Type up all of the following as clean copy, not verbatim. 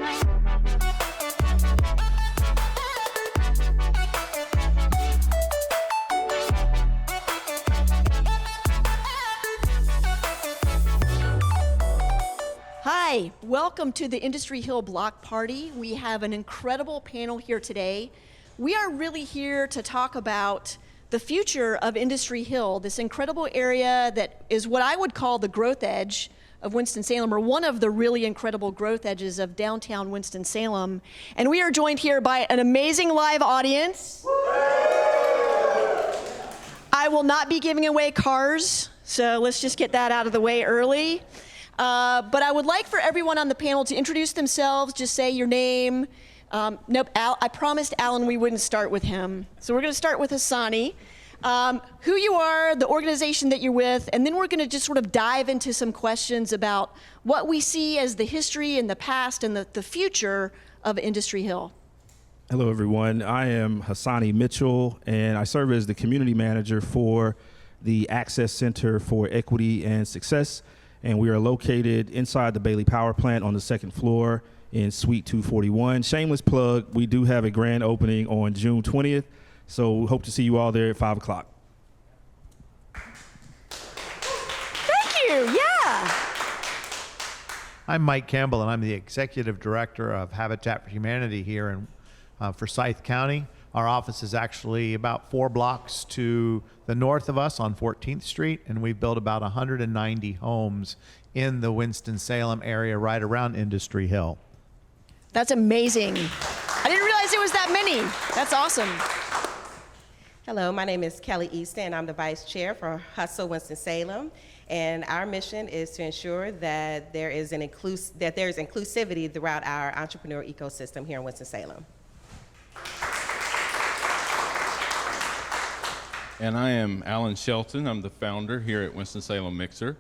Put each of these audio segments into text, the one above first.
Hi, welcome to the Industry Hill Block Party. We have an incredible panel here today. We are really here to talk about the future of Industry Hill, this incredible area that is what I would call the growth edge of Winston-Salem, or one of the really incredible growth edges of downtown Winston-Salem. And we are joined here by an amazing live audience. I will not be giving away cars, so let's just get that out of the way early. But I would like for everyone on the panel to introduce themselves, just say your name. Nope, I promised Alan we wouldn't start with him. So we're going to start with Hassani. Who you are, the organization that you're with, and then we're going to just sort of dive into some questions about what we see as the history and the past and the future of Industry Hill. Hello, everyone. I am Hassani Mitchell, and I serve as the community manager for the Access Center for Equity and Success. And we are located inside the Bailey Power Plant on the second floor in Suite 241. Shameless plug, we do have a grand opening on June 20th, so hope to see you all there at 5 o'clock. Thank you, yeah. I'm Mike Campbell, and I'm the Executive Director of Habitat for Humanity here in Forsyth County. Our office is actually about 4 blocks to the north of us on 14th Street, and we've built about 190 homes in the Winston-Salem area right around Industry Hill. That's amazing. I didn't realize it was that many. That's awesome. Hello, my name is Kelly Easton. I'm the Vice Chair for Hustle Winston-Salem, and our mission is to ensure that there is inclusivity throughout our entrepreneur ecosystem here in Winston-Salem. And I am Alan Shelton. I'm the founder here at Winston-Salem Mixer.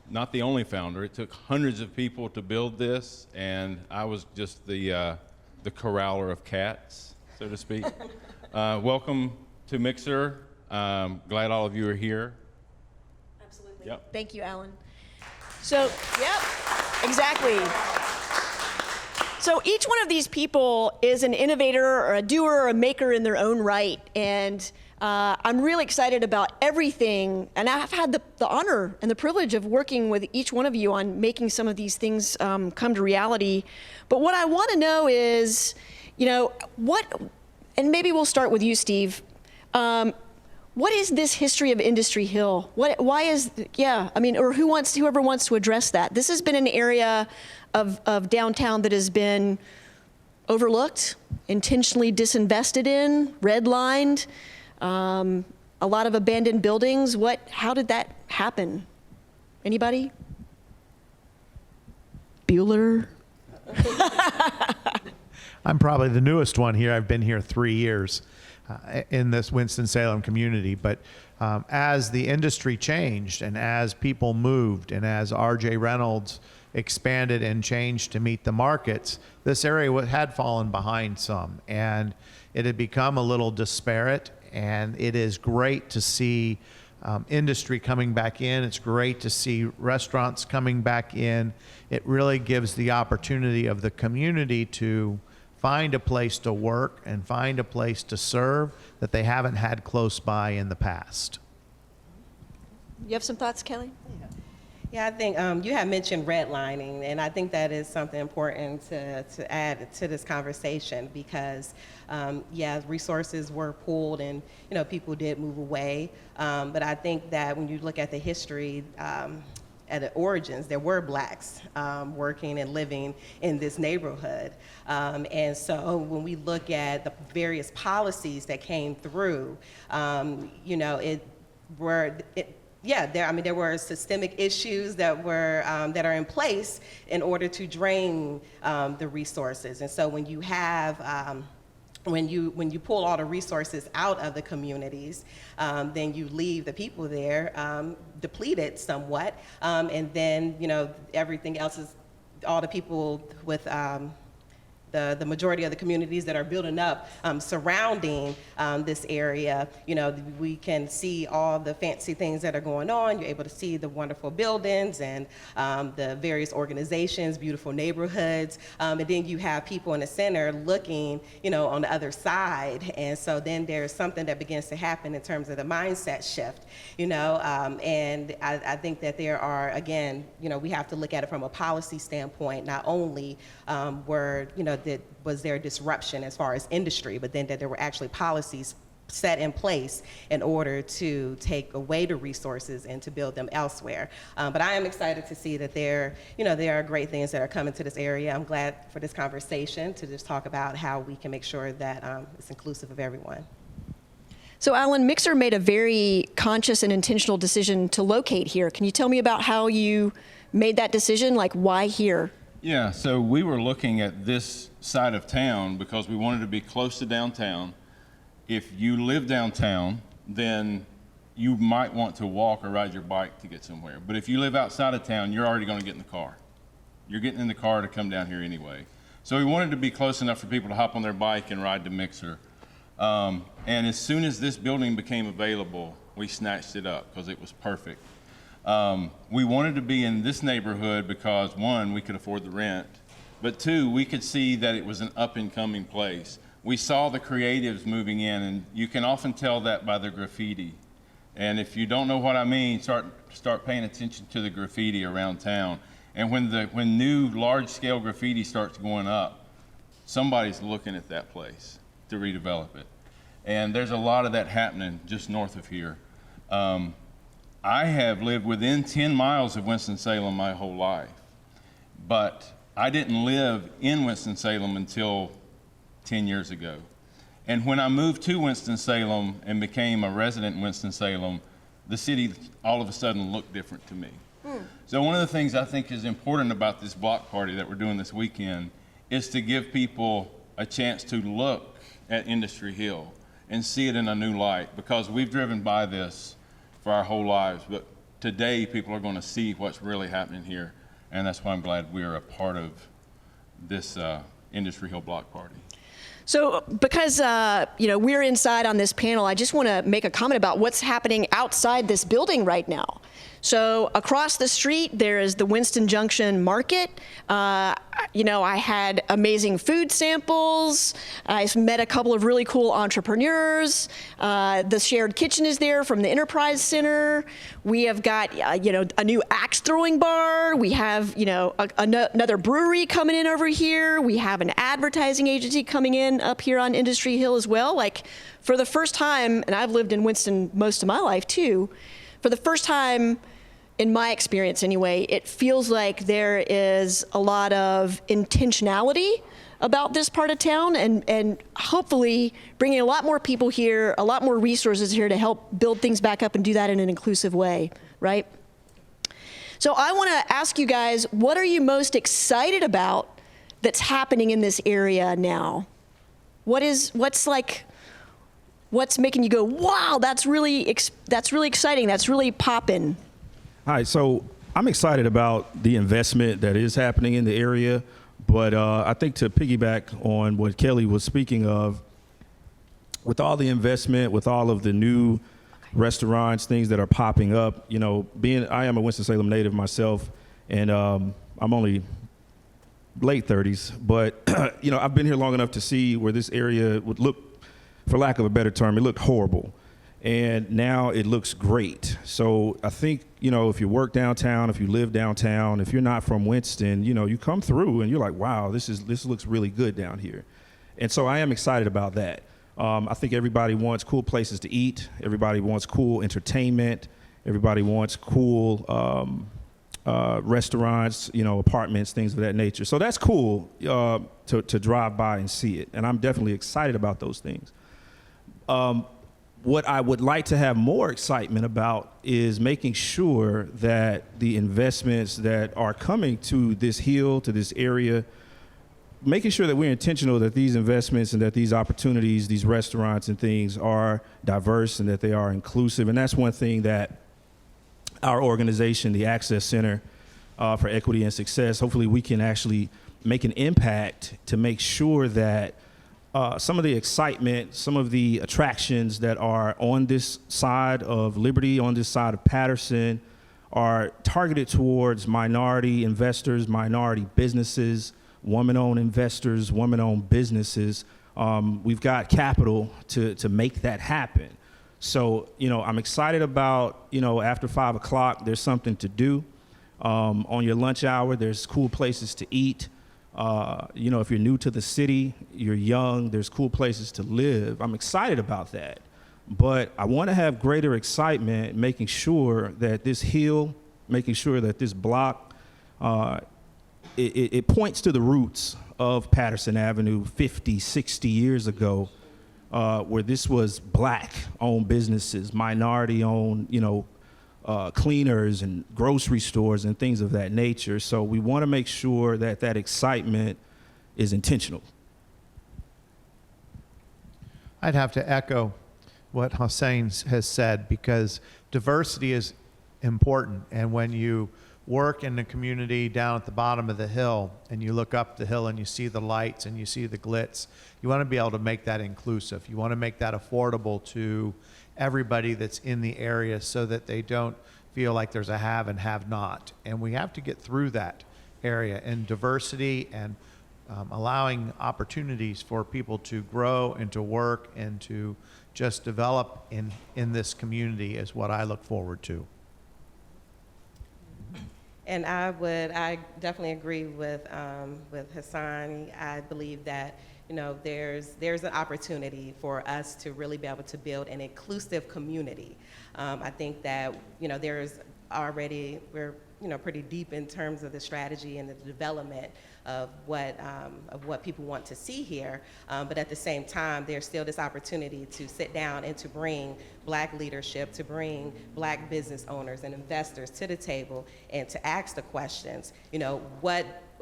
Not the only founder. It took hundreds of people to build this, and I was just the corraler of cats, so to speak. Welcome to Mixer. Glad all of you are here. Absolutely. Yep. Thank you, Alan. So, yep, exactly. So each one of these people is an innovator or a doer or a maker in their own right. And I'm really excited about everything. And I've had the honor and the privilege of working with each one of you on making some of these things come to reality. But what I want to know is, and maybe we'll start with you, Steve. What is this history of Industry Hill? Whoever wants to address that. This has been an area of downtown that has been overlooked, intentionally disinvested in, redlined, a lot of abandoned buildings. How did that happen? Anybody? Bueller? I'm probably the newest one here. I've been here 3 years in this Winston-Salem community. But as the industry changed and as people moved and as R.J. Reynolds expanded and changed to meet the markets, this area had fallen behind some, and it had become a little disparate. And it is great to see industry coming back in. It's great to see restaurants coming back in. It really gives the opportunity of the community to find a place to work and find a place to serve that they haven't had close by in the past. You have some thoughts, Kelly? Yeah, I think you had mentioned redlining, and I think that is something important to add to this conversation because, resources were pulled and, people did move away. But I think that when you look at the history, at the origins, there were blacks working and living in this neighborhood. And so when we look at the various policies that came through, there were systemic issues that are in place in order to drain the resources. And so when you have when you pull all the resources out of the communities, then you leave the people there depleted somewhat, and then everything else is all the people with the majority of the communities that are building up surrounding this area, we can see all the fancy things that are going on. You're able to see the wonderful buildings and the various organizations, beautiful neighborhoods, and then you have people in the center looking, on the other side. And so then there's something that begins to happen in terms of the mindset shift, and I think that there are, again, we have to look at it from a policy standpoint, not only was there disruption as far as industry, but then that there were actually policies set in place in order to take away the resources and to build them elsewhere. But I am excited to see that there are great things that are coming to this area. I'm glad for this conversation to just talk about how we can make sure that it's inclusive of everyone. So Alan, Mixer made a very conscious and intentional decision to locate here. Can you tell me about how you made that decision? Like, why here? Yeah, so we were looking at this side of town because we wanted to be close to downtown. If you live downtown, then you might want to walk or ride your bike to get somewhere. But if you live outside of town, you're already going to get in the car. You're getting in the car to come down here anyway. So we wanted to be close enough for people to hop on their bike and ride to Mixer. And as soon as this building became available, we snatched it up because it was perfect. We wanted to be in this neighborhood because, one, we could afford the rent, but two, we could see that it was an up-and-coming place. We saw the creatives moving in, and you can often tell that by the graffiti. And if you don't know what I mean, start paying attention to the graffiti around town. And when new large-scale graffiti starts going up, somebody's looking at that place to redevelop it. And there's a lot of that happening just north of here. I have lived within 10 miles of Winston-Salem my whole life, but I didn't live in Winston-Salem until 10 years ago. And when I moved to Winston-Salem and became a resident in Winston-Salem, the city all of a sudden looked different to me. So one of the things I think is important about this block party that we're doing this weekend is to give people a chance to look at Industry Hill and see it in a new light, because we've driven by this for our whole lives, but today people are going to see what's really happening here, and that's why I'm glad we're a part of this Industry Hill block party. So because we're inside on this panel, I just want to make a comment about what's happening outside this building right now. So across the street, there is the Winston Junction Market. I had amazing food samples. I met a couple of really cool entrepreneurs. The shared kitchen is there from the Enterprise Center. We have got, a new axe throwing bar. We have, another brewery coming in over here. We have an advertising agency coming in up here on Industry Hill as well. Like, for the first time, and I've lived in Winston most of my life too, for the first time, in my experience anyway, it feels like there is a lot of intentionality about this part of town, and hopefully bringing a lot more people here, a lot more resources here to help build things back up and do that in an inclusive way, right? So I want to ask you guys, what are you most excited about that's happening in this area now? What's making you go, wow, that's really exciting, that's really popping? Hi, so I'm excited about the investment that is happening in the area, but I think to piggyback on what Kelly was speaking of, with all the investment, with all of the new restaurants, things that are popping up, I am a Winston-Salem native myself, and I'm only late 30s, but I've been here long enough to see where this area would look, for lack of a better term, it looked horrible. And now it looks great. So I think, if you work downtown, if you live downtown, if you're not from Winston, you come through and you're like, wow, this looks really good down here. And so I am excited about that. I think everybody wants cool places to eat. Everybody wants cool entertainment. Everybody wants cool restaurants, apartments, things of that nature. So that's cool to drive by and see it. And I'm definitely excited about those things. What I would like to have more excitement about is making sure that the investments that are coming to this hill, to this area, making sure that we're intentional that these investments and that these opportunities, these restaurants and things are diverse and that they are inclusive. And that's one thing that our organization, the Access Center for Equity and Success, hopefully we can actually make an impact to make sure that some of the excitement, some of the attractions that are on this side of Liberty, on this side of Patterson, are targeted towards minority investors, minority businesses, woman-owned investors, woman-owned businesses. We've got capital to make that happen. So, I'm excited about, after 5 o'clock, there's something to do. On your lunch hour, there's cool places to eat. If you're new to the city, you're young, there's cool places to live. I'm excited about that. But I want to have greater excitement making sure that this hill, making sure that this block, it points to the roots of Patterson Avenue 50, 60 years ago, where this was black-owned businesses, minority-owned, cleaners and grocery stores and things of that nature. So we want to make sure that that excitement is intentional. I'd have to echo what Hussein has said, because diversity is important. And when you work in the community down at the bottom of the hill and you look up the hill and you see the lights and you see the glitz, you want to be able to make that inclusive. You want to make that affordable to everybody that's in the area so that they don't feel like there's a have and have not. And we have to get through that area, and diversity and allowing opportunities for people to grow and to work and to just develop in this community is what I look forward to. And I definitely agree with Hassan. I believe that, there's an opportunity for us to really be able to build an inclusive community. I think that, we're pretty deep in terms of the strategy and the development of what people want to see here. But at the same time, there's still this opportunity to sit down and to bring Black leadership, to bring Black business owners and investors to the table and to ask the questions,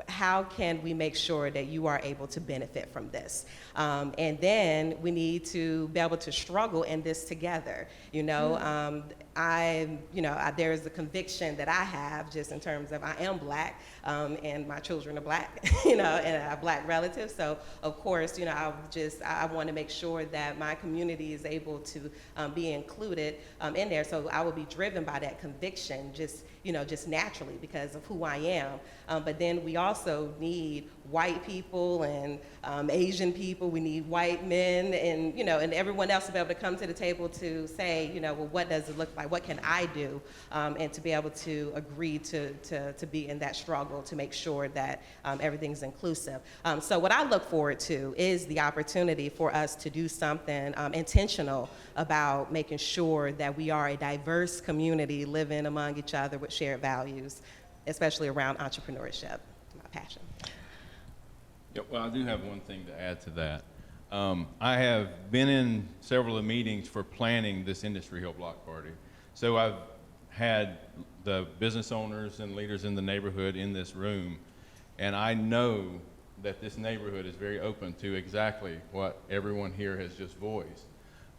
how can we make sure that you are able to benefit from this? And then we need to be able to struggle in this together. There's a conviction that I have just in terms of I am Black, and my children are Black, and I have Black relatives. So of course, I want to make sure that my community is able to be included in there. So I will be driven by that conviction, just naturally because of who I am. But then we also need white people and Asian people. We need white men and everyone else to be able to come to the table to say, well, what does it look like? What can I do? And to be able to agree to be in that struggle to make sure that everything's inclusive. So what I look forward to is the opportunity for us to do something intentional about making sure that we are a diverse community living among each other with shared values, especially around entrepreneurship, my passion. Yeah, well, I do have one thing to add to that. I have been in several of the meetings for planning this Industry Hill Block Party. So I've had the business owners and leaders in the neighborhood in this room, and I know that this neighborhood is very open to exactly what everyone here has just voiced.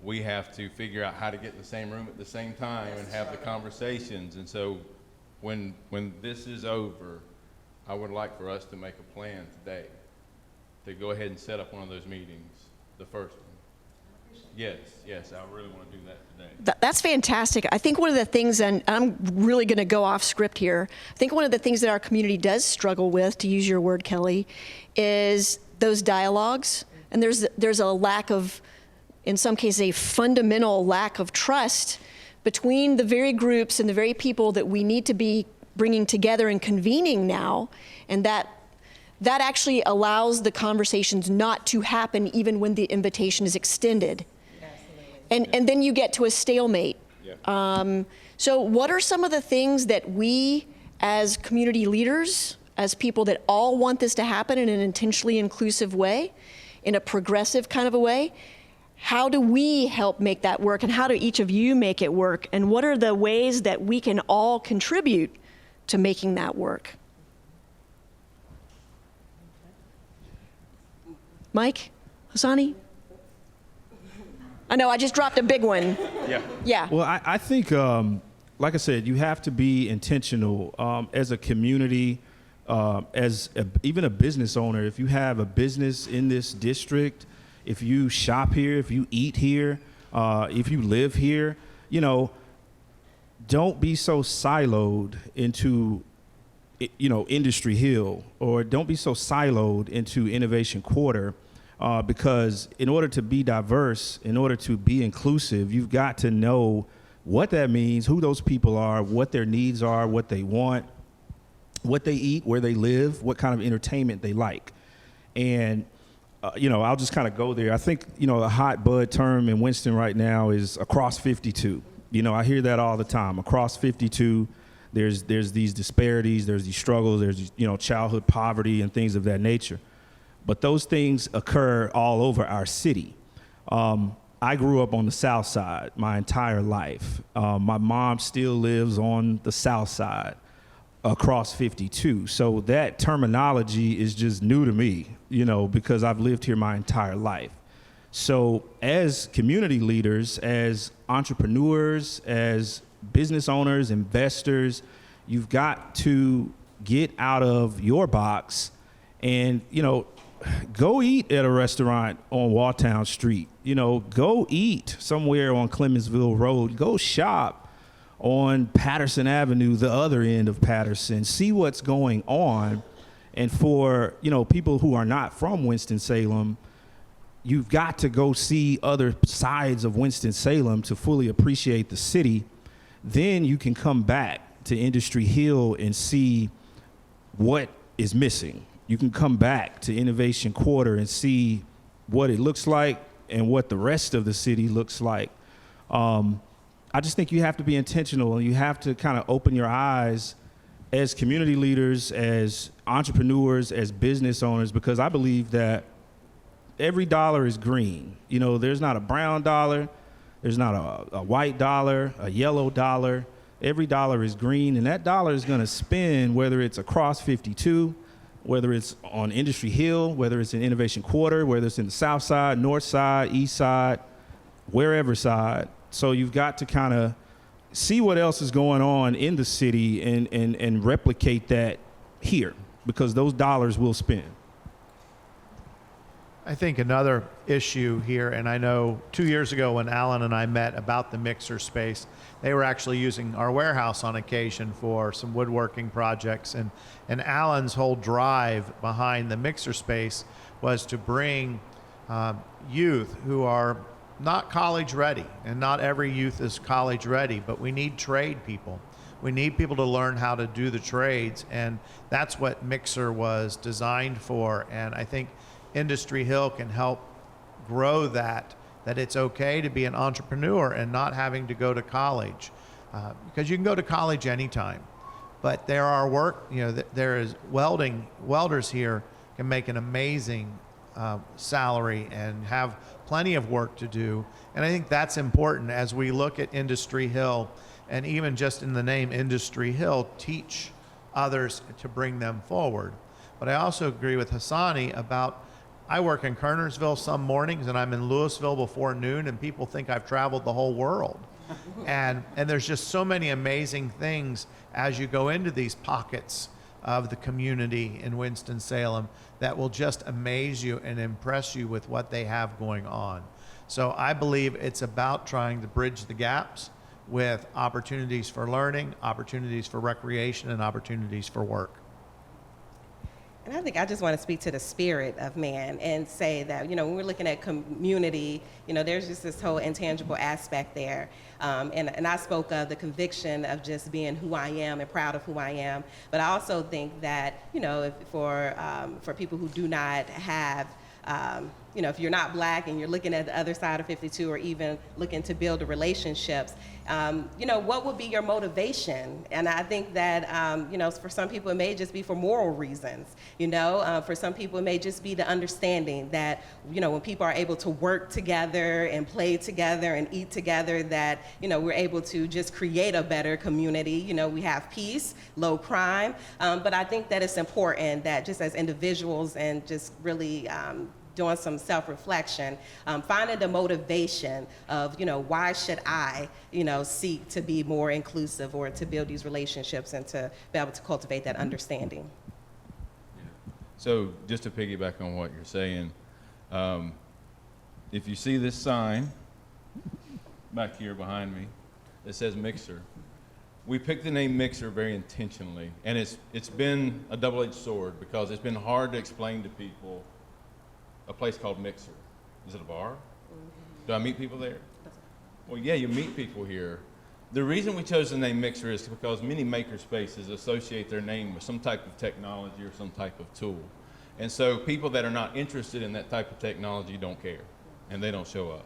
We have to figure out how to get in the same room at the same time and have the conversations. And so when this is over, I would like for us to make a plan today to go ahead and set up one of those meetings, the first one. Yes, I really want to do that today. That's fantastic. I think one of the things, and I'm really going to go off script here, I think one of the things that our community does struggle with, to use your word, Kelly, is those dialogues. And there's a lack of, in some cases, a fundamental lack of trust between the very groups and the very people that we need to be bringing together and convening now, and that actually allows the conversations not to happen even when the invitation is extended. Absolutely. And then you get to a stalemate. Yeah. So what are some of the things that we as community leaders, as people that all want this to happen in an intentionally inclusive way, in a progressive kind of a way, how do we help make that work, and how do each of you make it work, and what are the ways that we can all contribute to making that work? Mike? Hassani? I know, I just dropped a big one. Yeah. Well, I think, like I said, you have to be intentional as a community. even a business owner, if you have a business in this district, if you shop here, if you eat here, if you live here, you know, don't be so siloed into, you know, Industry Hill, or don't be so siloed into Innovation Quarter, because in order to be diverse, in order to be inclusive, you've got to know what that means, who those people are, what their needs are, what they want, what they eat, where they live, what kind of entertainment they like. And, you know, I'll just kind of go there. I think, you know, a hot bud term in Winston right now is across 52. You know, I hear that all the time. Across 52, there's these disparities, there's these struggles, there's, you know, childhood poverty and things of that nature. But those things occur all over our city. I grew up on the South Side my entire life. My mom still lives on the South Side across 52. So that terminology is just new to me, you know, because I've lived here my entire life. So as community leaders, as entrepreneurs, as business owners, investors, you've got to get out of your box and, you know, go eat at a restaurant on Walltown Street. You know, go eat somewhere on Clemensville Road. Go shop on Patterson Avenue, the other end of Patterson. See what's going on. And for, you know, people who are not from Winston-Salem, you've got to go see other sides of Winston-Salem to fully appreciate the city. Then you can come back to Industry Hill and see what is missing. You can come back to Innovation Quarter and see what it looks like and what the rest of the city looks like. I just think you have to be intentional, and you have to kind of open your eyes as community leaders, as entrepreneurs, as business owners, because I believe that every dollar is green. You know, there's not a brown dollar, there's not a white dollar, a yellow dollar. Every dollar is green, and that dollar is going to spend, whether it's across 52, whether it's on Industry Hill, whether it's in Innovation Quarter, whether it's in the South Side, North Side, East Side, wherever side. So you've got to kind of see what else is going on in the city and replicate that here, because those dollars will spend. I think another issue here, and I know 2 years ago when Alan and I met about the mixer space, they were actually using our warehouse on occasion for some woodworking projects. And Alan's whole drive behind the mixer space was to bring youth who are not college ready, and not every youth is college ready, but we need trade people. We need people to learn how to do the trades, and that's what Mixer was designed for. And I think Industry Hill can help grow that it's okay to be an entrepreneur and not having to go to college, because you can go to college anytime. But there are there is welders here can make an amazing salary and have plenty of work to do. And I think that's important as we look at Industry Hill, and even just in the name Industry Hill, teach others to bring them forward. But I also agree with Hassani about, I work in Kernersville some mornings and I'm in Louisville before noon, and people think I've traveled the whole world. And there's just so many amazing things as you go into these pockets of the community in Winston-Salem that will just amaze you and impress you with what they have going on. So I believe it's about trying to bridge the gaps with opportunities for learning, opportunities for recreation, and opportunities for work. And I think I just want to speak to the spirit of man and say that, you know, when we're looking at community, you know, there's just this whole intangible aspect there. And I spoke of the conviction of just being who I am and proud of who I am. But I also think that, you know, for people who do not have, you know, if you're not black and you're looking at the other side of 52, or even looking to build relationships, you know, what would be your motivation? And I think that, you know, for some people it may just be for moral reasons, you know, for some people it may just be the understanding that, you know, when people are able to work together and play together and eat together, that, you know, we're able to just create a better community. You know, we have peace, low crime, but I think that it's important that just as individuals and just really doing some self-reflection, finding the motivation of, you know, why should I, you know, seek to be more inclusive or to build these relationships and to be able to cultivate that understanding. So just to piggyback on what you're saying, if you see this sign back here behind me that says Mixer, we picked the name Mixer very intentionally, and it's been a double-edged sword because it's been hard to explain to people a place called Mixer. Is it a bar? Do I meet people there? Well, yeah, you meet people here. The reason we chose the name Mixer is because many maker spaces associate their name with some type of technology or some type of tool. And so people that are not interested in that type of technology don't care, and they don't show up.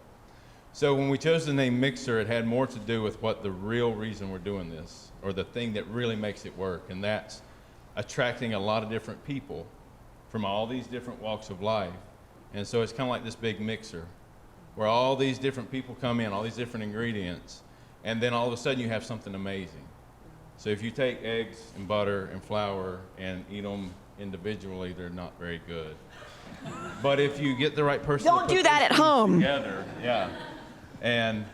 So when we chose the name Mixer, it had more to do with what the real reason we're doing this, or the thing that really makes it work, and that's attracting a lot of different people from all these different walks of life. And so it's kind of like this big mixer, where all these different people come in, all these different ingredients, and then all of a sudden you have something amazing. So if you take eggs and butter and flour and eat them individually, they're not very good. But if you get the right person Don't to put do that those at things home. together, yeah, and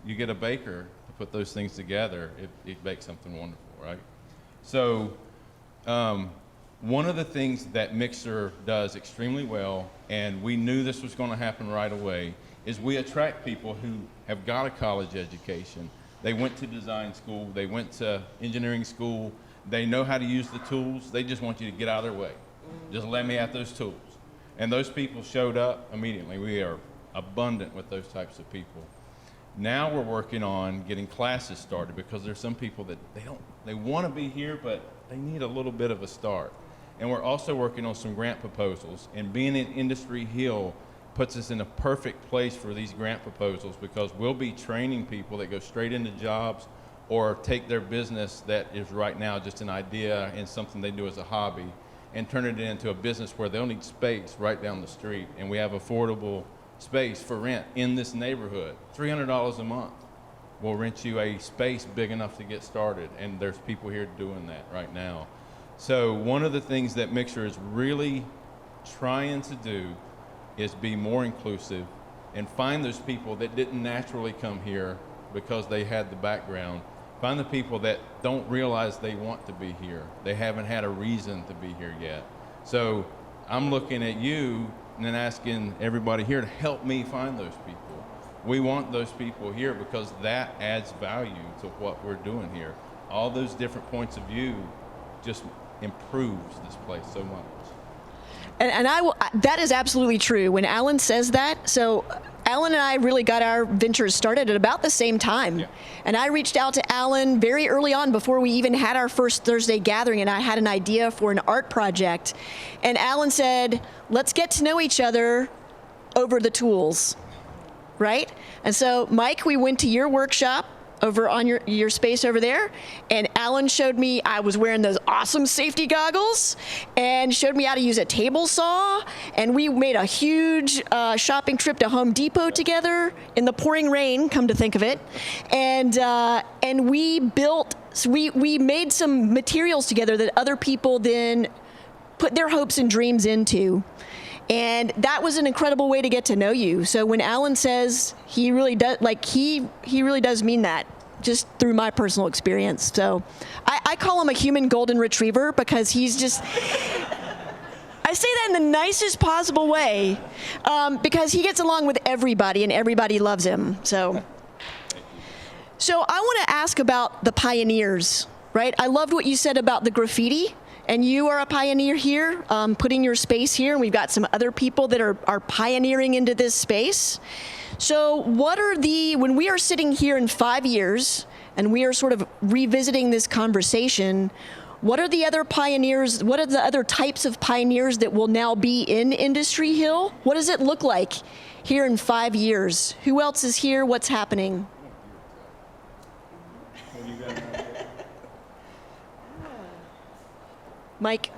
you get a baker to put those things together, it makes something wonderful, right? So one of the things that Mixer does extremely well, and we knew this was going to happen right away, is we attract people who have got a college education. They went to design school, they went to engineering school, they know how to use the tools, they just want you to get out of their way. Just let me at those tools. And those people showed up immediately. We are abundant with those types of people. Now we're working on getting classes started because there's some people that they want to be here, but they need a little bit of a start. And we're also working on some grant proposals, and being in Industry Hill puts us in a perfect place for these grant proposals because we'll be training people that go straight into jobs or take their business that is right now just an idea and something they do as a hobby and turn it into a business where they'll need space right down the street, and we have affordable space for rent in this neighborhood. $300 a month will rent you a space big enough to get started, and there's people here doing that right now. So one of the things that Mixer is really trying to do is be more inclusive and find those people that didn't naturally come here because they had the background. Find the people that don't realize they want to be here. They haven't had a reason to be here yet. So I'm looking at you and then asking everybody here to help me find those people. We want those people here because that adds value to what we're doing here. All those different points of view just improves this place so much. And that is absolutely true. When Alan says that, so Alan and I really got our ventures started at about the same time. Yeah. And I reached out to Alan very early on before we even had our first Thursday gathering, and I had an idea for an art project. And Alan said, let's get to know each other over the tools, right? And so, Mike, we went to your workshop over on your space over there, and Alan showed me, I was wearing those awesome safety goggles, and showed me how to use a table saw, and we made a huge shopping trip to Home Depot together in the pouring rain, come to think of it, and we built, so we made some materials together that other people then put their hopes and dreams into. And that was an incredible way to get to know you. So when Alan says he really does, like he really does mean that, just through my personal experience. So I call him a human golden retriever because he's just, I say that in the nicest possible way because he gets along with everybody and everybody loves him. So I want to ask about the pioneers, right? I loved what you said about the graffiti. And you are a pioneer here, putting your space here, and we've got some other people that are pioneering into this space. So what are when we are sitting here in 5 years, and we are sort of revisiting this conversation, what are the other pioneers, what are the other types of pioneers that will now be in Industry Hill? What does it look like here in 5 years? Who else is here? What's happening? Mike?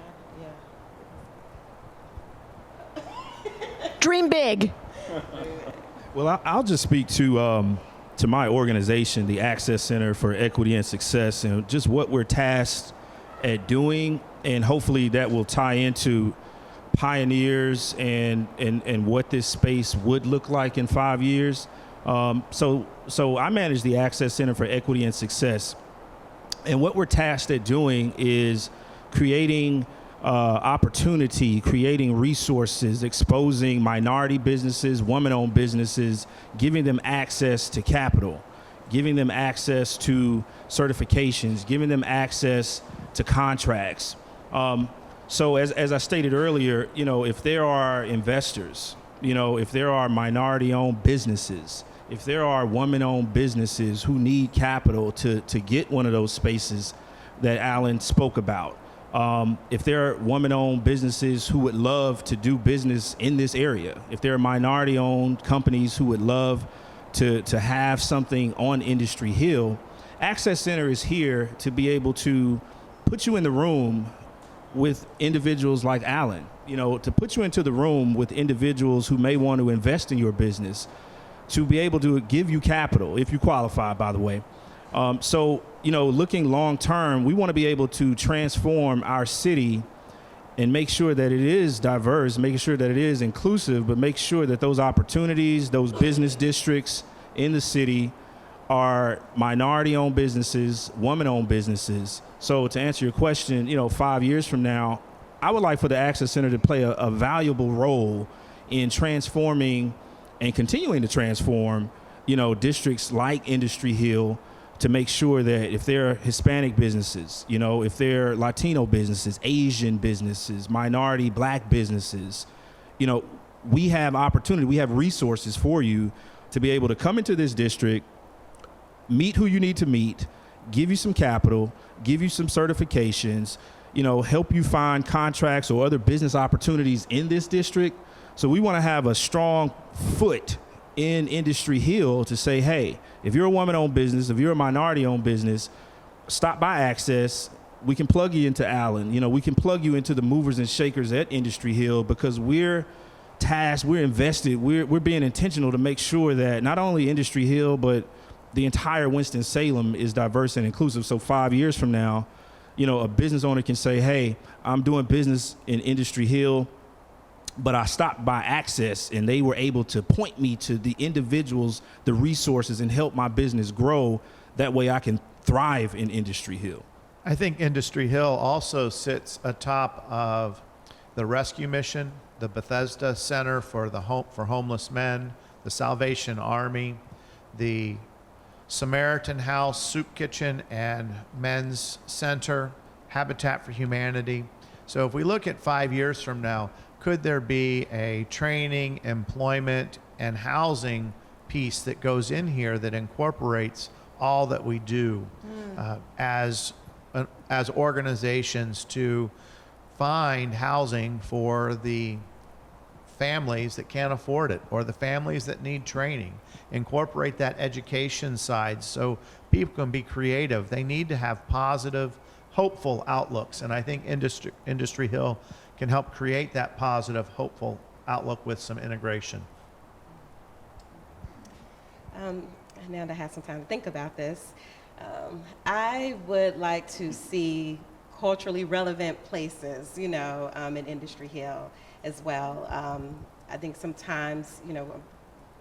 Dream big. Well, I'll just speak to my organization, the Access Center for Equity and Success, and just what we're tasked at doing, and hopefully that will tie into pioneers and what this space would look like in 5 years. So I manage the Access Center for Equity and Success, and what we're tasked at doing is creating opportunity, creating resources, exposing minority businesses, women-owned businesses, giving them access to capital, giving them access to certifications, giving them access to contracts. So as I stated earlier, if there are investors, if there are minority-owned businesses, if there are women-owned businesses who need capital to get one of those spaces that Alan spoke about, if there are women-owned businesses who would love to do business in this area, if there are minority-owned companies who would love to have something on Industry Hill, Access Center is here to be able to put you in the room with individuals like Alan, to put you into the room with individuals who may want to invest in your business, to be able to give you capital, if you qualify, by the way. So, looking long term, we want to be able to transform our city and make sure that it is diverse, making sure that it is inclusive, but make sure that those opportunities, those business districts in the city are minority-owned businesses, woman-owned businesses. So to answer your question, 5 years from now, I would like for the Access Center to play a valuable role in transforming and continuing to transform, districts like Industry Hill, to make sure that if there are Hispanic businesses, if there are Latino businesses, Asian businesses, minority Black businesses, we have opportunity, we have resources for you to be able to come into this district, meet who you need to meet, give you some capital, give you some certifications, help you find contracts or other business opportunities in this district. So we want to have a strong foot in Industry Hill to say, hey, if you're a woman-owned business, if you're a minority-owned business, stop by Access. We can plug you into Allen. We can plug you into the movers and shakers at Industry Hill, because we're tasked, we're invested, we're being intentional to make sure that not only Industry Hill, but the entire Winston-Salem is diverse and inclusive. So 5 years from now, a business owner can say, hey, I'm doing business in Industry Hill, but I stopped by Access and they were able to point me to the individuals, the resources, and help my business grow. That way I can thrive in Industry Hill. I think Industry Hill also sits atop of the Rescue Mission, the Bethesda Center for Homeless Men, the Salvation Army, the Samaritan House, Soup Kitchen, and Men's Center, Habitat for Humanity. So if we look at 5 years from now, could there be a training, employment, and housing piece that goes in here that incorporates all that we do as organizations to find housing for the families that can't afford it, or the families that need training? Incorporate that education side so people can be creative. They need to have positive, hopeful outlooks, and I think Industry Hill can help create that positive, hopeful outlook with some integration. Now that I have some time to think about this, I would like to see culturally relevant places, in Industry Hill as well. I think sometimes,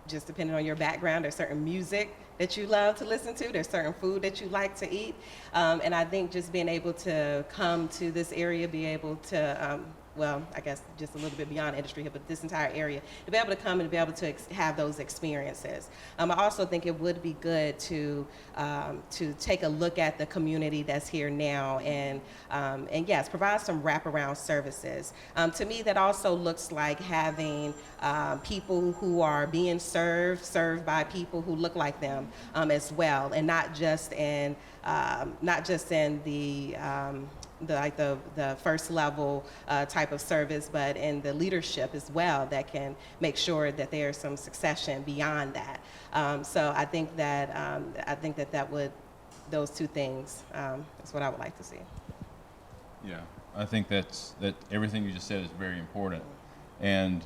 just depending on your background, there's certain music that you love to listen to, there's certain food that you like to eat, and I think just being able to come to this area, be able to, I guess just a little bit beyond Industry Hill, but this entire area, to be able to come and be able to have those experiences. I also think it would be good to take a look at the community that's here now, and yes, provide some wraparound services. To me, that also looks like having people who are being served by people who look like them as well, and not just in the first level type of service, but in the leadership as well, that can make sure that there's some succession beyond that. So I think that those two things is what I would like to see. Yeah, I think that everything you just said is very important. And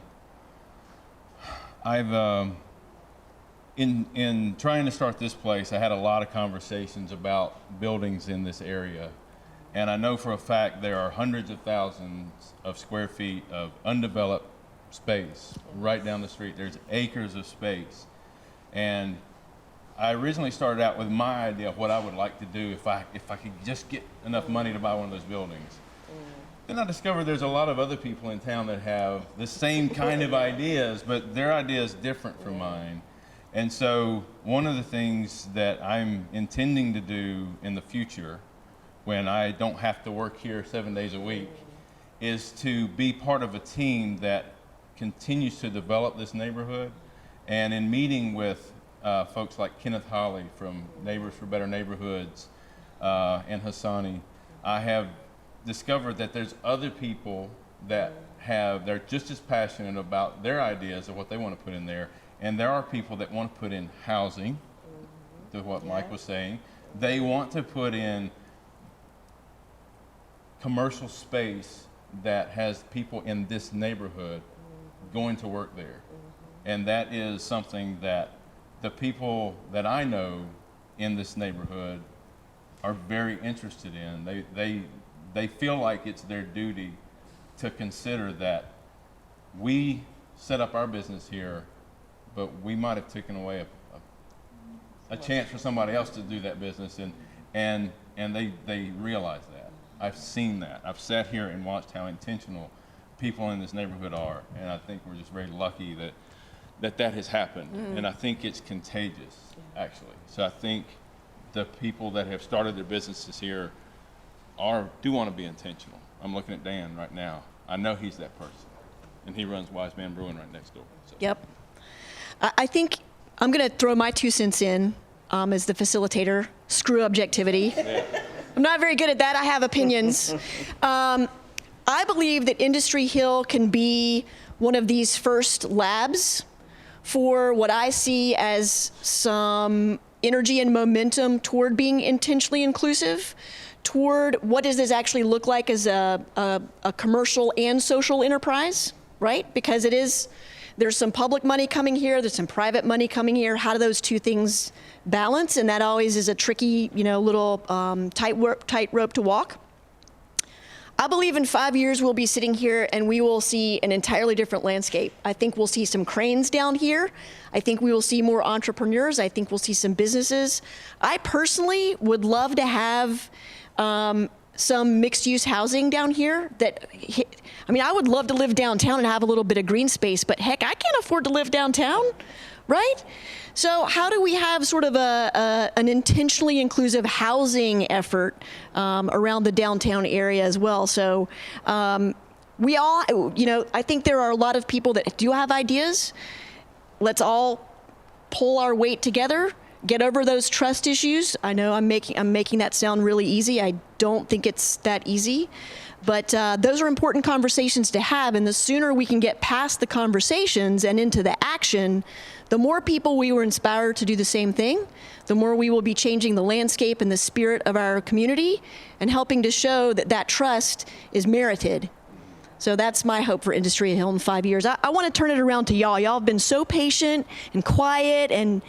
I've in trying to start this place, I had a lot of conversations about buildings in this area. And I know for a fact there are hundreds of thousands of square feet of undeveloped space right down the street. There's acres of space. And I originally started out with my idea of what I would like to do if I could just get enough money to buy one of those buildings. Then I discovered there's a lot of other people in town that have the same kind of ideas, but their idea is different from mine. And so one of the things that I'm intending to do in the future, when I don't have to work here 7 days a week, is to be part of a team that continues to develop this neighborhood. And in meeting with folks like Kenneth Holly from Neighbors for Better Neighborhoods and Hassani, I have discovered that there's other people that they're just as passionate about their ideas of what they want to put in there. And there are people that want to put in housing, to what Mike was saying. They want to put in commercial space that has people in this neighborhood going to work there. And that is something that the people that I know in this neighborhood are very interested in. They feel like it's their duty to consider that we set up our business here, but we might have taken away a chance for somebody else to do that business, and they realize that. I've seen that. I've sat here and watched how intentional people in this neighborhood are, and I think we're just very lucky that has happened. And I think it's contagious, actually. So I think the people that have started their businesses here do want to be intentional. I'm looking at Dan right now. I know he's that person, and he runs Wise Man Brewing right next door. So. Yep. I think I'm going to throw my 2 cents in as the facilitator. Screw objectivity. Yeah. I'm not very good at that. I have opinions. I believe that Industry Hill can be one of these first labs for what I see as some energy and momentum toward being intentionally inclusive, toward what does this actually look like as a commercial and social enterprise, right? Because there's some public money coming here, there's some private money coming here. How do those two things balance? And that always is a tricky, little tightrope to walk. I believe in 5 years we'll be sitting here and we will see an entirely different landscape. I think we'll see some cranes down here. I think we will see more entrepreneurs. I think we'll see some businesses. I personally would love to have some mixed-use housing down here. I would love to live downtown and have a little bit of green space, but heck, I can't afford to live downtown, right? So how do we have sort of an intentionally inclusive housing effort around the downtown area as well? So we all, I think there are a lot of people that do have ideas. Let's all pull our weight together, get over those trust issues. I know I'm making that sound really easy. I don't think it's that easy. But those are important conversations to have, and the sooner we can get past the conversations and into the action, the more people we were inspired to do the same thing, the more we will be changing the landscape and the spirit of our community and helping to show that that trust is merited. So that's my hope for Industry Hill in 5 years. I want to turn it around to y'all. Y'all have been so patient and quiet and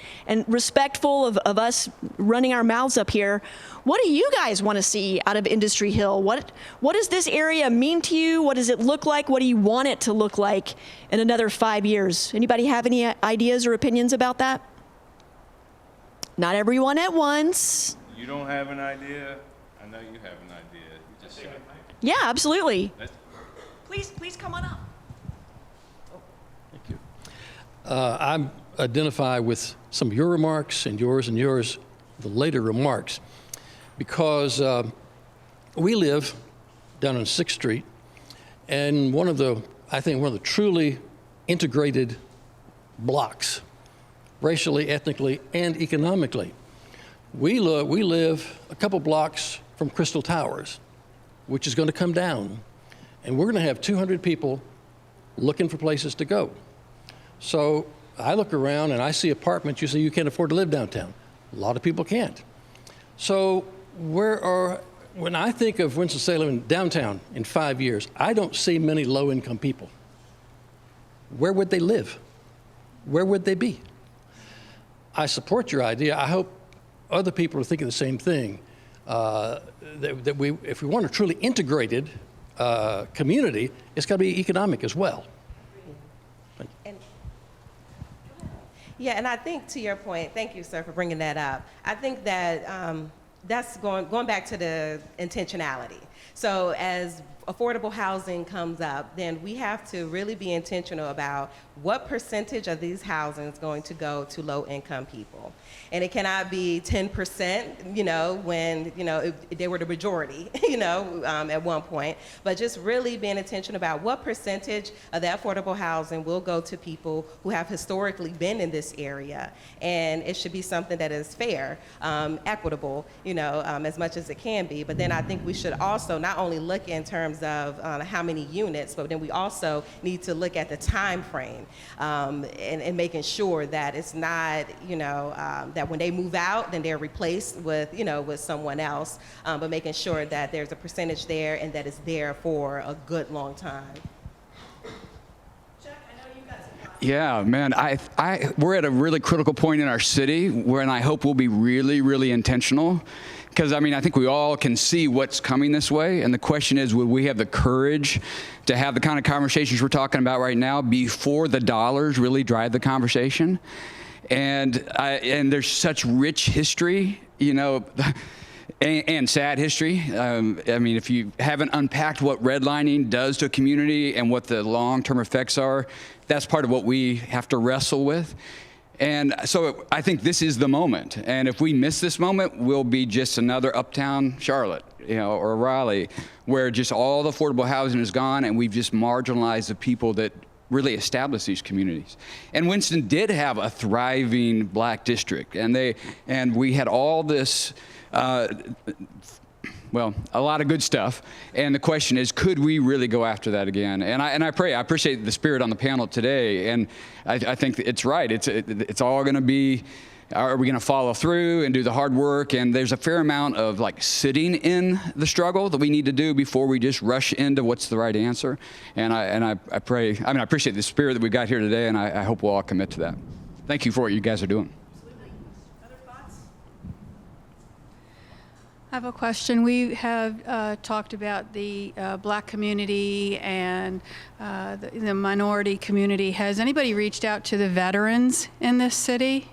respectful of us running our mouths up here. What do you guys want to see out of Industry Hill? What does this area mean to you? What does it look like? What do you want it to look like in another 5 years? Anybody have any ideas or opinions about that? Not everyone at once. You don't have an idea? I know you have an idea. You just say it. Yeah, absolutely. Please come on up. Thank you. I identify with some of your remarks and yours, the later remarks, because we live down on 6th Street, and one of the truly integrated blocks, racially, ethnically, and economically. We live a couple blocks from Crystal Towers, which is going to come down. And we're going to have 200 people looking for places to go. So I look around and I see apartments. You say you can't afford to live downtown. A lot of people can't. So when I think of Winston-Salem downtown in 5 years, I don't see many low-income people. Where would they live? Where would they be? I support your idea. I hope other people are thinking the same thing. If we want a truly integrated community, it's got to be economic as well. And I think to your point, thank you, sir, for bringing that up. I think that that's going back to the intentionality. So as affordable housing comes up, then we have to really be intentional about what percentage of these housing is going to go to low-income people. And it cannot be 10%, when, they were the majority, at one point, but just really being intentional about what percentage of that affordable housing will go to people who have historically been in this area. And it should be something that is fair, equitable, as much as it can be. But then I think we should also not only look in terms of how many units, but then we also need to look at the time frame, and making sure that it's not, that when they move out, then they're replaced with, with someone else, but making sure that there's a percentage there and that it's there for a good long time. Yeah, man, we're at a really critical point in our city and I hope we'll be really, really intentional. Because, I think we all can see what's coming this way. And the question is, would we have the courage to have the kind of conversations we're talking about right now before the dollars really drive the conversation? And there's such rich history, and sad history. If you haven't unpacked what redlining does to a community and what the long-term effects are, that's part of what we have to wrestle with. And so I think this is the moment. And if we miss this moment, we'll be just another uptown Charlotte, or Raleigh, where just all the affordable housing is gone and we've just marginalized the people that really established these communities. And Winston did have a thriving black district, and we had all this, a lot of good stuff. And the question is, could we really go after that again? And I pray, I appreciate the spirit on the panel today. And I think it's right. It's all going to be, are we going to follow through and do the hard work? And there's a fair amount of sitting in the struggle that we need to do before we just rush into what's the right answer. And I pray, I appreciate the spirit that we've got here today, and I hope we'll all commit to that. Thank you for what you guys are doing. I have a question. We have talked about the black community and the minority community. Has anybody reached out to the veterans in this city?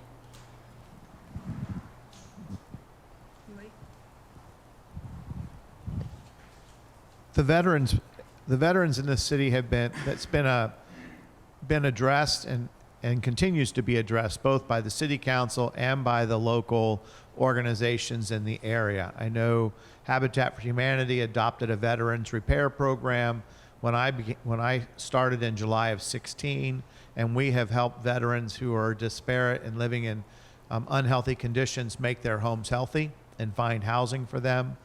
The veterans in this city have been addressed and continues to be addressed both by the city council and by the local organizations in the area. I know Habitat for Humanity adopted a veterans repair program when I started in July of 16, and we have helped veterans who are disparate and living in unhealthy conditions make their homes healthy and find housing for them.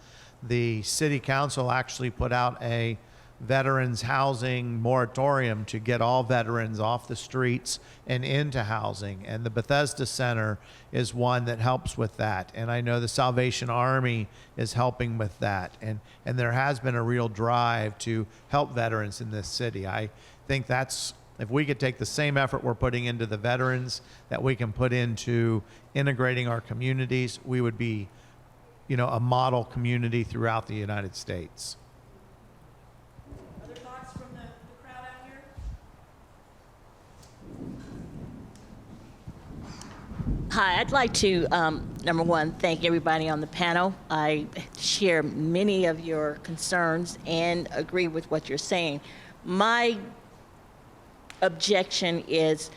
The city council actually put out a veterans housing moratorium to get all veterans off the streets and into housing. And the Bethesda Center is one that helps with that. And I know the Salvation Army is helping with that. And there has been a real drive to help veterans in this city. I think that's, if we could take the same effort we're putting into the veterans that we can put into integrating our communities, we would be, a model community throughout the United States. Hi, I'd like to, number one, thank everybody on the panel. I share many of your concerns and agree with what you're saying. My objection is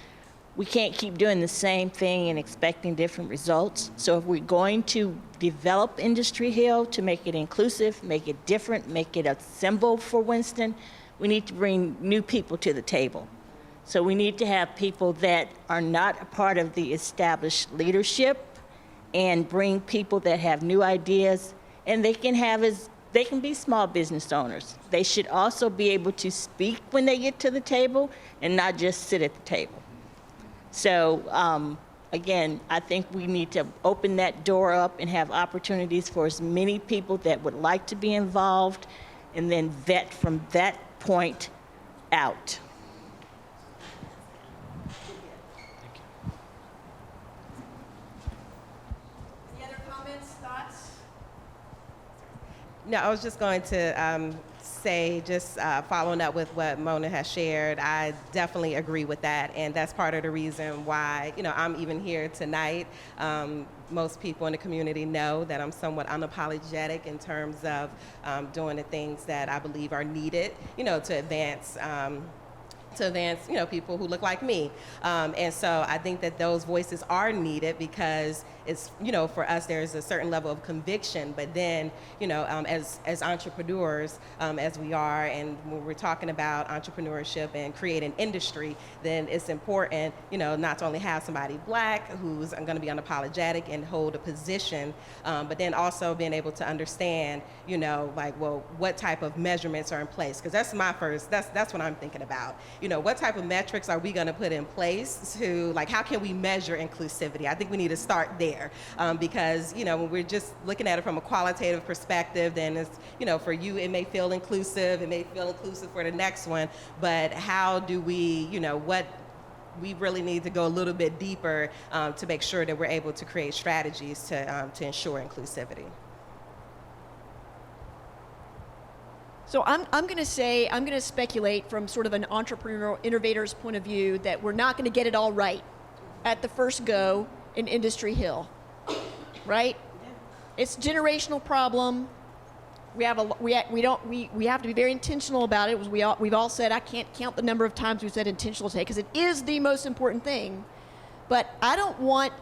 we can't keep doing the same thing and expecting different results. So if we're going to develop Industry Hill to make it inclusive, make it different, make it a symbol for Winston, we need to bring new people to the table. So we need to have people that are not a part of the established leadership and bring people that have new ideas, and they can be small business owners. They should also be able to speak when they get to the table and not just sit at the table. So again, I think we need to open that door up and have opportunities for as many people that would like to be involved, and then vet from that point out. No, I was just going to say, just following up with what Mona has shared, I definitely agree with that, and that's part of the reason why, I'm even here tonight. Most people in the community know that I'm somewhat unapologetic in terms of doing the things that I believe are needed, to advance people who look like me. And so I think that those voices are needed because it's, for us, there's a certain level of conviction, but then, as entrepreneurs, as we are, and when we're talking about entrepreneurship and creating industry, then it's important, not to only have somebody Black who's going to be unapologetic and hold a position, but then also being able to understand, what type of measurements are in place, because that's what I'm thinking about. What type of metrics are we going to put in place to, how can we measure inclusivity? I think we need to start there because, when we're just looking at it from a qualitative perspective, then it's, for you, it may feel inclusive, for the next one, but how do we, we really need to go a little bit deeper to make sure that we're able to create strategies to ensure inclusivity. So I'm going to speculate from sort of an entrepreneurial innovator's point of view that we're not going to get it all right at the first go in Industry Hill, right? Yeah. It's a generational problem. We have to be very intentional about it. We've all said, I can't count the number of times we've said intentional today because it is the most important thing. But I want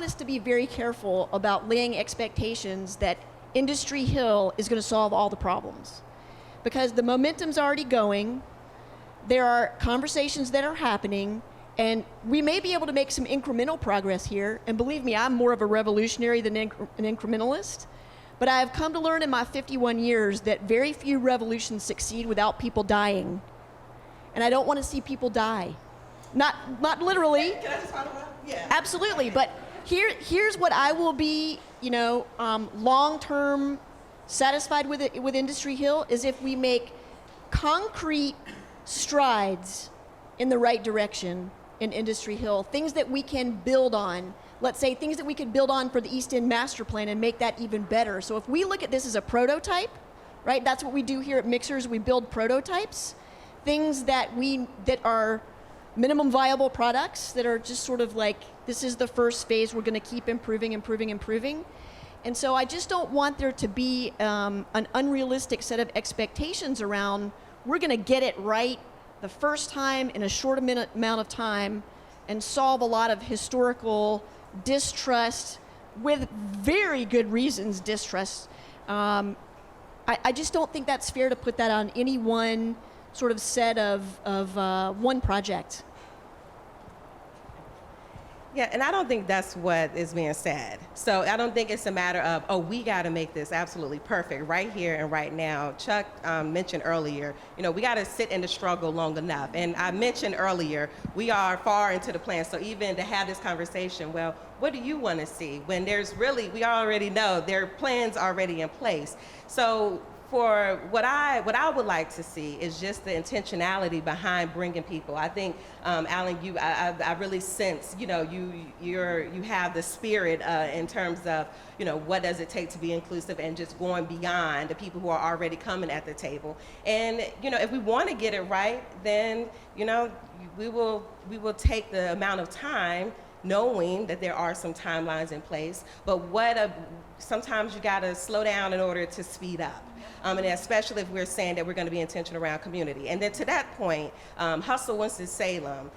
us to be very careful about laying expectations that Industry Hill is going to solve all the problems, because the momentum's already going. There are conversations that are happening, and we may be able to make some incremental progress here. And believe me, I'm more of a revolutionary than an incrementalist. But I have come to learn in my 51 years that very few revolutions succeed without people dying. And I don't want to see people die. Not literally. Can I just follow up? Yeah. Absolutely. But here's what I will be, long-term satisfied with Industry Hill is if we make concrete strides in the right direction in Industry Hill, things that we can build on. Let's say things that we could build on for the East End Master Plan and make that even better. So if we look at this as a prototype, right? That's what we do here at Mixers. We build prototypes, things that are minimum viable products that are just sort of like, this is the first phase. We're going to keep improving. And so I just don't want there to be an unrealistic set of expectations around, we're going to get it right the first time in a short amount of time and solve a lot of historical distrust, with very good reasons, distrust. I just don't think that's fair to put that on any one sort of set of one project. Yeah, and I don't think that's what is being said. So I don't think it's a matter of, we got to make this absolutely perfect right here and right now. Chuck mentioned earlier, we got to sit in the struggle long enough. And I mentioned earlier, we are far into the plan. So even to have this conversation, well, what do you want to see? When we already know there are plans already in place. So for what I would like to see is just the intentionality behind bringing people. I think, Alan, I really sense, you have the spirit in terms of, what does it take to be inclusive and just going beyond the people who are already coming at the table. And, if we want to get it right, then, we will take the amount of time knowing that there are some timelines in place, but sometimes you got to slow down in order to speed up. And especially if we're saying that we're going to be intentional around community. And then to that point, Hustle Winston-Salem,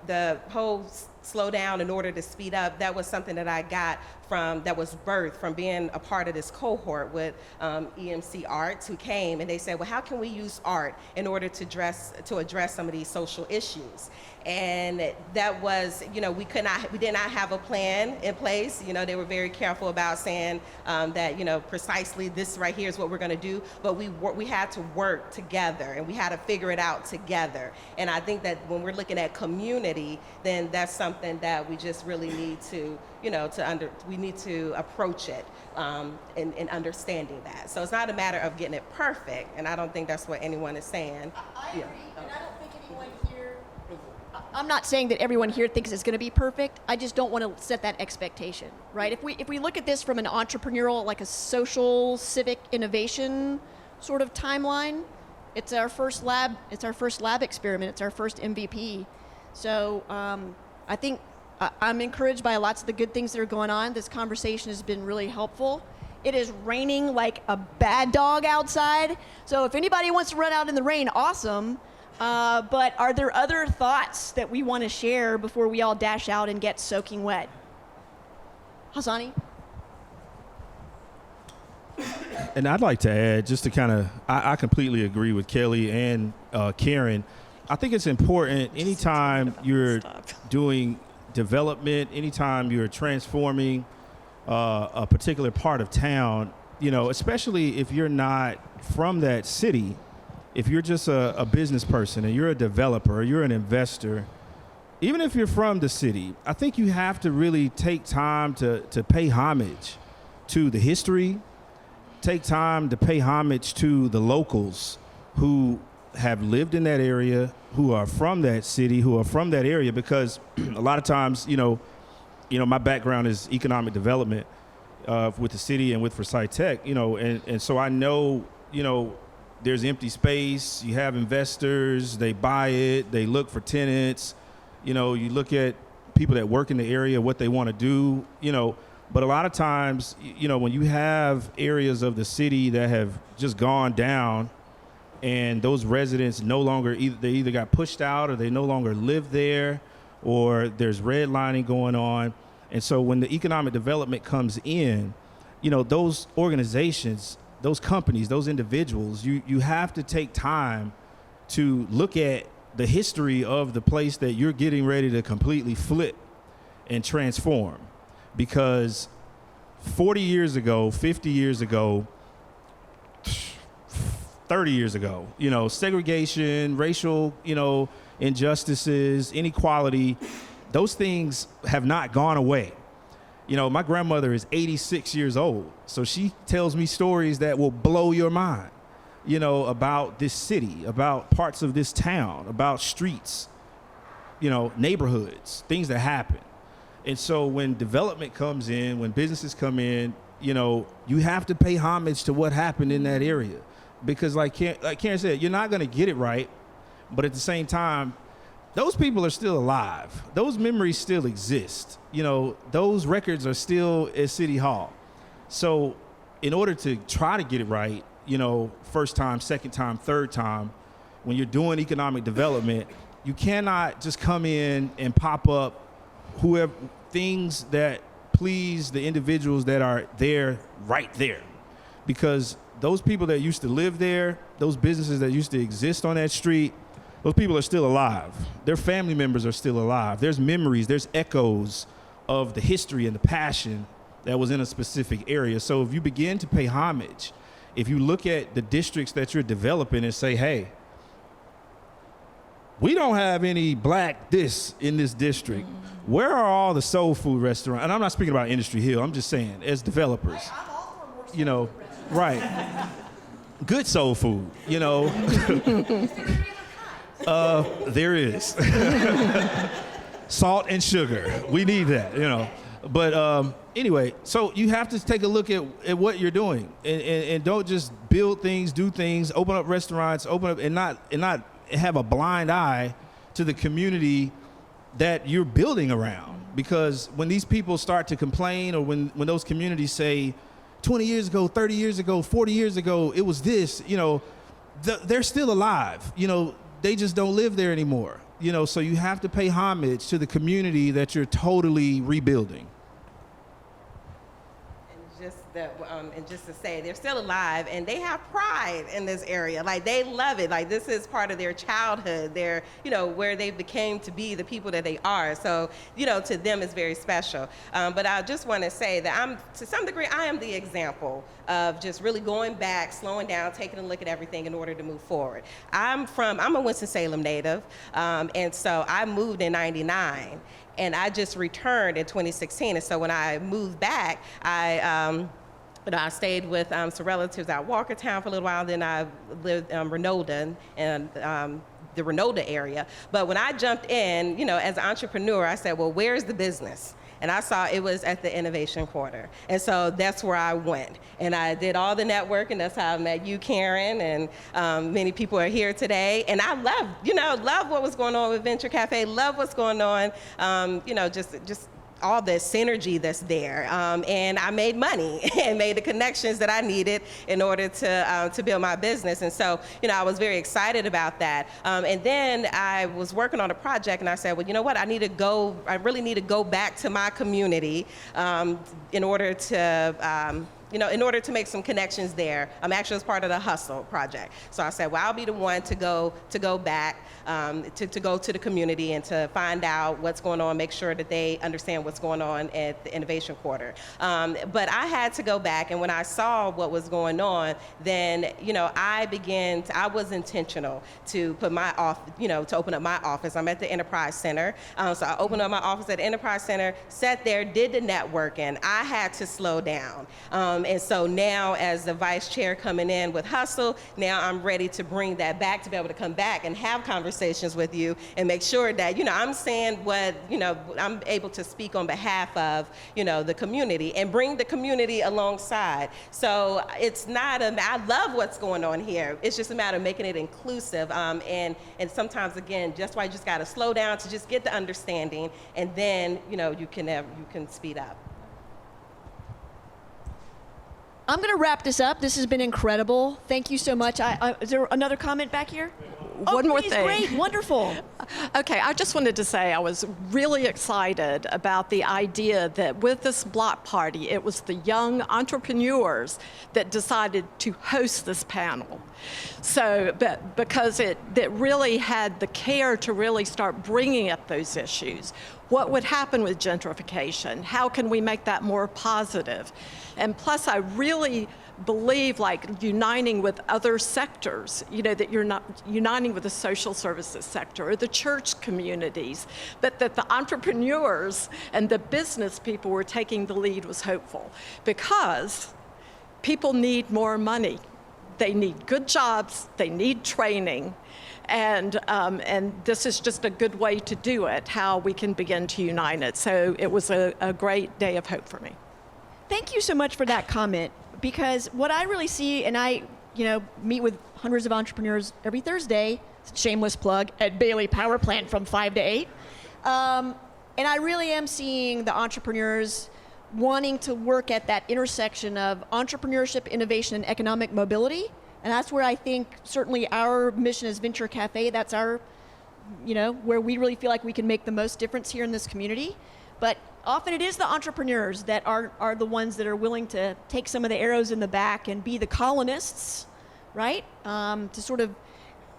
the whole slow down in order to speed up, that was something that I got that was birthed from being a part of this cohort with EMC Arts, who came and they said, well, how can we use art in order to address some of these social issues? And that was, we did not have a plan in place. They were very careful about saying that, precisely this right here is what we're going to do. But we had to work together and we had to figure it out together. And I think that when we're looking at community, then that's something that we just really need to, we need to approach it in understanding that. So it's not a matter of getting it perfect. And I don't think that's what anyone is saying. I agree, and I don't think anyone here, I'm not saying that everyone here thinks it's going to be perfect. I just don't want to set that expectation, right? If we look at this from an entrepreneurial, like a social, civic innovation sort of timeline. It's our first lab experiment. It's our first MVP. So I think I'm encouraged by lots of the good things that are going on. This conversation has been really helpful. It is raining like a bad dog outside. So if anybody wants to run out in the rain, awesome. But are there other thoughts that we want to share before we all dash out and get soaking wet? Hassani? And I'd like to add, just to kind of, I completely agree with Kelly and Karen. I think it's important anytime you're doing development, anytime you're transforming a particular part of town, you know, especially if you're not from that city, if you're just a business person and you're a developer, or you're an investor, even if you're from the city, I think you have to really take time to pay homage to the history, take time to pay homage to the locals who have lived in that area, who are from that city, who are from that area, because a lot of times, you know, my background is economic development with the city and with Forsyth Tech, you know, and so I know, you know, there's empty space, you have investors, they buy it, they look for tenants, you know, you look at people that work in the area, what they want to do, you know, but a lot of times, you know, when you have areas of the city that have just gone down and those residents no longer, they either got pushed out or they no longer live there, or there's redlining going on. And so when the economic development comes in, you know, those organizations, those companies, those individuals, you have to take time to look at the history of the place that you're getting ready to completely flip and transform. Because 40 years ago, 50 years ago, 30 years ago, you know, segregation, racial, you know, injustices, inequality, those things have not gone away. You know, my grandmother is 86 years old, so she tells me stories that will blow your mind, you know, about this city, about parts of this town, about streets, you know, neighborhoods, things that happen. And so when development comes in, when businesses come in, you know, you have to pay homage to what happened in that area. Because like Karen said, you're not going to get it right, but at the same time, those people are still alive. Those memories still exist. You know, those records are still at City Hall. So in order to try to get it right, you know, first time, second time, third time, when you're doing economic development, you cannot just come in and pop up whoever things that please the individuals that are there right there. Because those people that used to live there, those businesses that used to exist on that street, those people are still alive. Their family members are still alive. There's memories, there's echoes of the history and the passion that was in a specific area. So if you begin to pay homage, if you look at the districts that you're developing and say, hey, we don't have any black this in this district. Where are all the soul food restaurants? And I'm not speaking about Industry Hill. I'm just saying, as developers, you know, right. Good soul food, you know. There is. Salt and sugar. We need that, you know. But anyway, so you have to take a look at what you're doing and don't just build things, do things, open up restaurants, and not have a blind eye to the community that you're building around. Because when these people start to complain, or when those communities say 20 years ago, 30 years ago, 40 years ago, it was this, you know, they're still alive. You know, they just don't live there anymore. You know, so you have to pay homage to the community that you're totally rebuilding. And just to say, they're still alive and they have pride in this area. Like, they love it. Like, this is part of their childhood. They're, you know, where they became to be the people that they are. So, you know, to them it's very special. But I just want to say that to some degree, I am the example of just really going back, slowing down, taking a look at everything in order to move forward. I'm a Winston-Salem native, and so I moved in '99. And I just returned in 2016. And so when I moved back, I stayed with some relatives out Walkertown for a little while. Then I lived in Renolda and the Renolda area. But when I jumped in, you know, as an entrepreneur, I said, well, where's the business? and I saw it was at the Innovation Quarter. And so that's where I went. And I did all the networking. That's how I met you, Karen, and many people are here today. And I love what was going on with Venture Cafe, love what's going on, just all the synergy that's there. And I made money and made the connections that I needed in order to build my business. And so, I was very excited about that. And then I was working on a project and I said, well, you know what, I really need to go back to my community in order to make some connections there. Actually, it was part of the Hustle project. So I said, well, I'll be the one to go back, to go to the community and to find out what's going on, make sure that they understand what's going on at the Innovation Quarter. But I had to go back, and when I saw what was going on, then, I was intentional to put my to open up my office. I'm at the Enterprise Center. So I opened up my office at the Enterprise Center, sat there, did the networking. I had to slow down. And so now, as the vice chair coming in with Hustle, now I'm ready to bring that back, to be able to come back and have conversations with you and make sure that, I'm saying what, I'm able to speak on behalf of, the community and bring the community alongside. So it's not I love what's going on here. It's just a matter of making it inclusive. And sometimes, again, that's why you just got to slow down to just get the understanding, and then, you can speed up. I'm going to wrap this up. This has been incredible. Thank you so much. Is there another comment back here? One more please, thing. Great, wonderful. Okay, I just wanted to say I was really excited about the idea that with this block party, it was the young entrepreneurs that decided to host this panel. So, because that really had the care to really start bringing up those issues. What would happen with gentrification? How can we make that more positive? And plus, I really believe uniting with other sectors, that you're not uniting with the social services sector or the church communities, but that the entrepreneurs and the business people were taking the lead was hopeful, because people need more money. They need good jobs, they need training, and this is just a good way to do it, how we can begin to unite it. So it was a great day of hope for me. Thank you so much for that comment, because what I really see, and I meet with hundreds of entrepreneurs every Thursday, shameless plug, at Bailey Power Plant from 5 to 8, and I really am seeing the entrepreneurs wanting to work at that intersection of entrepreneurship, innovation, and economic mobility. And that's where I think certainly our mission as Venture Cafe, that's our, where we really feel like we can make the most difference here in this community. But often it is the entrepreneurs that are the ones that are willing to take some of the arrows in the back and be the colonists, right? To sort of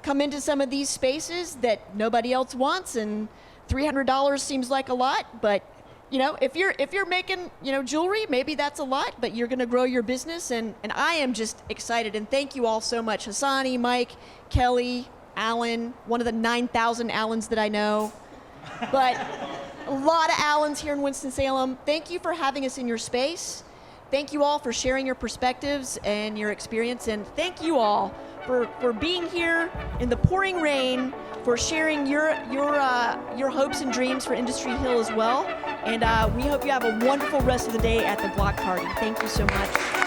come into some of these spaces that nobody else wants, and $300 seems like a lot, but if you're making, jewelry, maybe that's a lot, but you're going to grow your business. And I am just excited. And thank you all so much. Hassani, Mike, Kelly, Alan, one of the 9,000 Allens that I know. But a lot of Allens here in Winston-Salem. Thank you for having us in your space. Thank you all for sharing your perspectives and your experience. And thank you all for being here in the pouring rain, for sharing your hopes and dreams for Industry Hill as well. And we hope you have a wonderful rest of the day at the block party. Thank you so much.